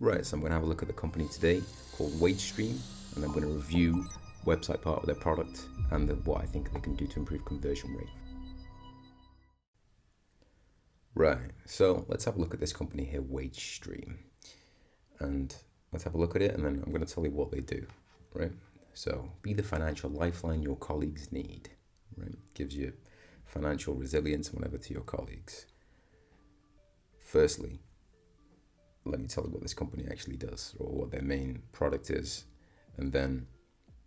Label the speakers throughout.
Speaker 1: Right, so I'm going to have a look at the company today called Wagestream, and I'm going to review website part of their product and what I think they can do to improve conversion rate. Right, so let's have a look at this company here, Wagestream, and let's have a look at it, and then I'm going to tell you what they do. Right, so be the financial lifeline your colleagues need. Right, gives you financial resilience and whatever to your colleagues. Firstly, let me tell you what this company actually does, or what their main product is, and then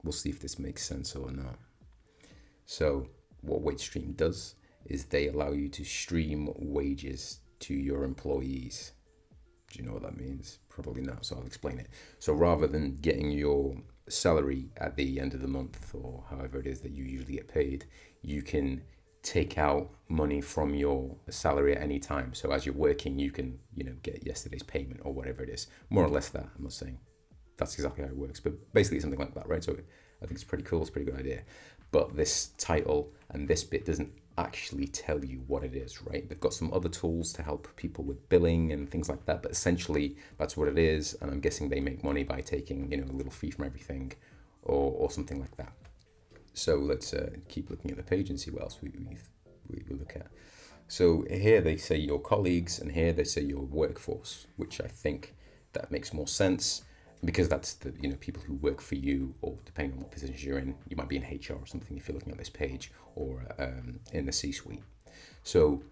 Speaker 1: we'll see if this makes sense or not. So what Wagestream does is they allow you to stream wages to your employees. Do you know what that means? Probably not, so I'll explain it. So rather than getting your salary at the end of the month, or however it is that you usually get paid, you can take out money from your salary at any time. So as you're working, you can, get yesterday's payment or whatever it is. More or less that, I'm not saying that's exactly how it works, but basically something like that, right? So I think it's pretty cool, it's a pretty good idea. But this title and this bit doesn't actually tell you what it is, right? They've got some other tools to help people with billing and things like that, but essentially that's what it is. And I'm guessing they make money by taking, a little fee from everything or something like that. So let's keep looking at the page and see what else we look at. So here they say your colleagues, and here they say your workforce, which I think that makes more sense because that's the people who work for you, or depending on what positions you're in, you might be in HR or something if you're looking at this page, or in the C-suite. So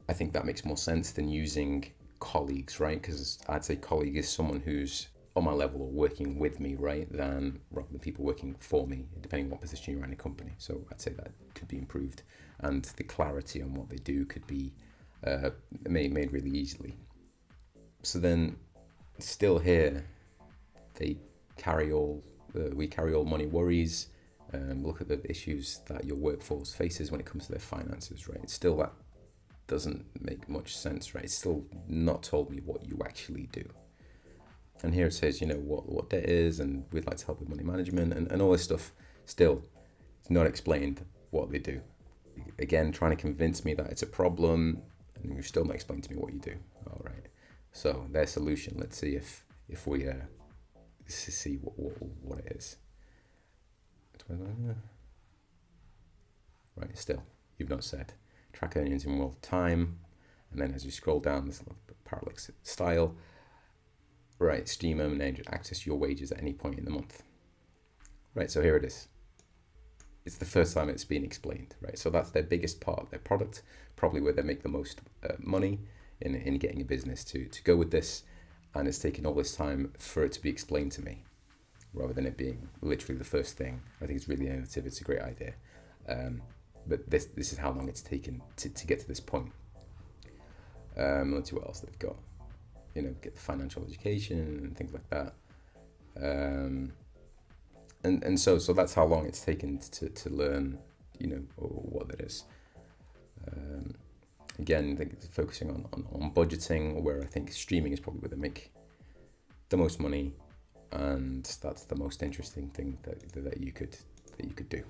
Speaker 1: I think that makes more sense than using colleagues, right? Because I'd say colleague is someone who's on my level or working with me, right, rather than people working for me, depending on what position you're in a company. So I'd say that could be improved, and the clarity on what they do could be made really easily. So then, still here, we carry all money worries. Look at the issues that your workforce faces when it comes to their finances, right? Still, that doesn't make much sense, right? It's still not told me what you actually do. And here it says, what debt is, and we'd like to help with money management and all this stuff. Still, it's not explained what they do. Again, trying to convince me that it's a problem, and you've still not explained to me what you do. All right. So their solution. Let's see if we see what it is. Right. Still, you've not said. Track earnings in real time, and then as you scroll down, this parallax style. Right, stream and access your wages at any point in the month. Right, so here it is. It's the first time it's been explained, right? So that's their biggest part of their product, probably where they make the most money in getting a business to go with this. And it's taken all this time for it to be explained to me, rather than it being literally the first thing. I think it's really innovative. It's a great idea. But this is how long it's taken to get to this point. Let's see what else they've got. Get the financial education and things like that. And so that's how long it's taken to learn, what that is. Again, I think it's focusing on budgeting, where I think streaming is probably where they make the most money, and that's the most interesting thing that you could do.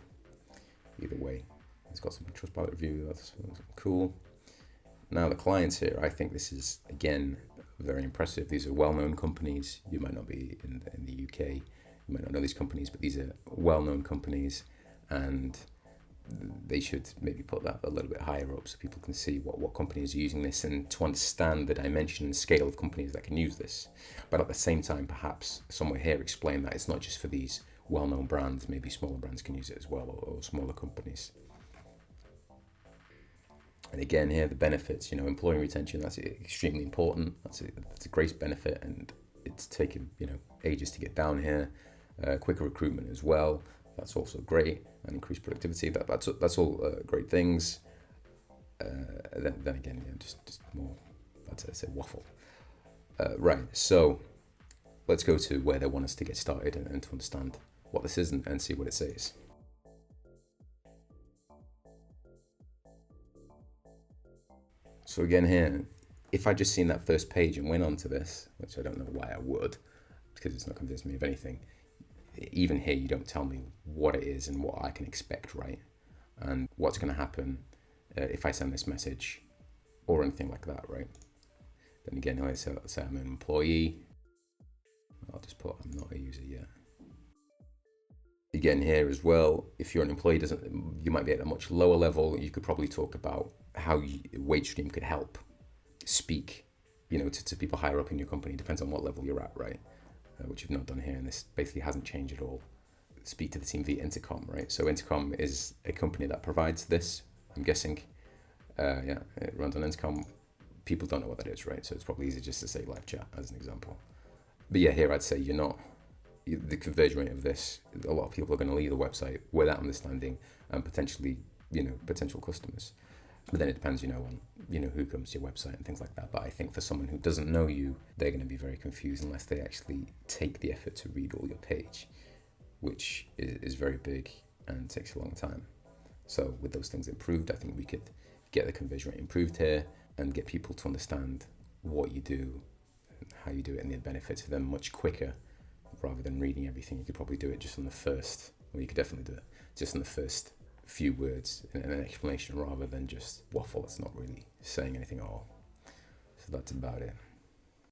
Speaker 1: Either way, it's got some Trustpilot review. That's cool. Now the clients here, I think this is again very impressive. These are well-known companies. You might not be in the UK, you might not know these companies, but these are well-known companies, and they should maybe put that a little bit higher up so people can see what companies are using this, and to understand the dimension and scale of companies that can use this. But at the same time, perhaps somewhere here explain that it's not just for these well-known brands, maybe smaller brands can use it as well, or smaller companies. And again, here the benefits, employee retention, that's extremely important. That's a great benefit, and it's taken, ages to get down here. Quicker recruitment as well. That's also great, and increased productivity. That's all great things. Then again, just more. That's a waffle. Right. So let's go to where they want us to get started and to understand what this is and see what it says. So again here, if I just seen that first page and went on to this, which I don't know why I would, because it's not convincing me of anything, even here you don't tell me what it is and what I can expect, right? And what's going to happen if I send this message or anything like that, right? Then again, let's say I'm an employee. per user, yeah. Again, here as well, if you're an employee, you might be at a much lower level. You could probably talk about how Wagestream could help speak, to people higher up in your company. Depends on what level you're at, right? Which you've not done here, and this basically hasn't changed at all. Speak to the team via Intercom, right? So Intercom is a company that provides this, I'm guessing. It runs on Intercom. People don't know what that is, right? So it's probably easy just to say live chat as an example. But yeah, here I'd say the conversion rate of this, a lot of people are going to leave the website without understanding and potentially, potential customers. But then it depends, on, who comes to your website and things like that. But I think for someone who doesn't know you, they're going to be very confused unless they actually take the effort to read all your page, which is very big and takes a long time. So with those things improved, I think we could get the conversion rate improved here and get people to understand what you do, how you do it, and the benefits for them much quicker. Rather than reading everything, you could probably do it just on the first, or you could definitely do it just on the first few words and an explanation rather than just waffle that's not really saying anything at all. So that's about it.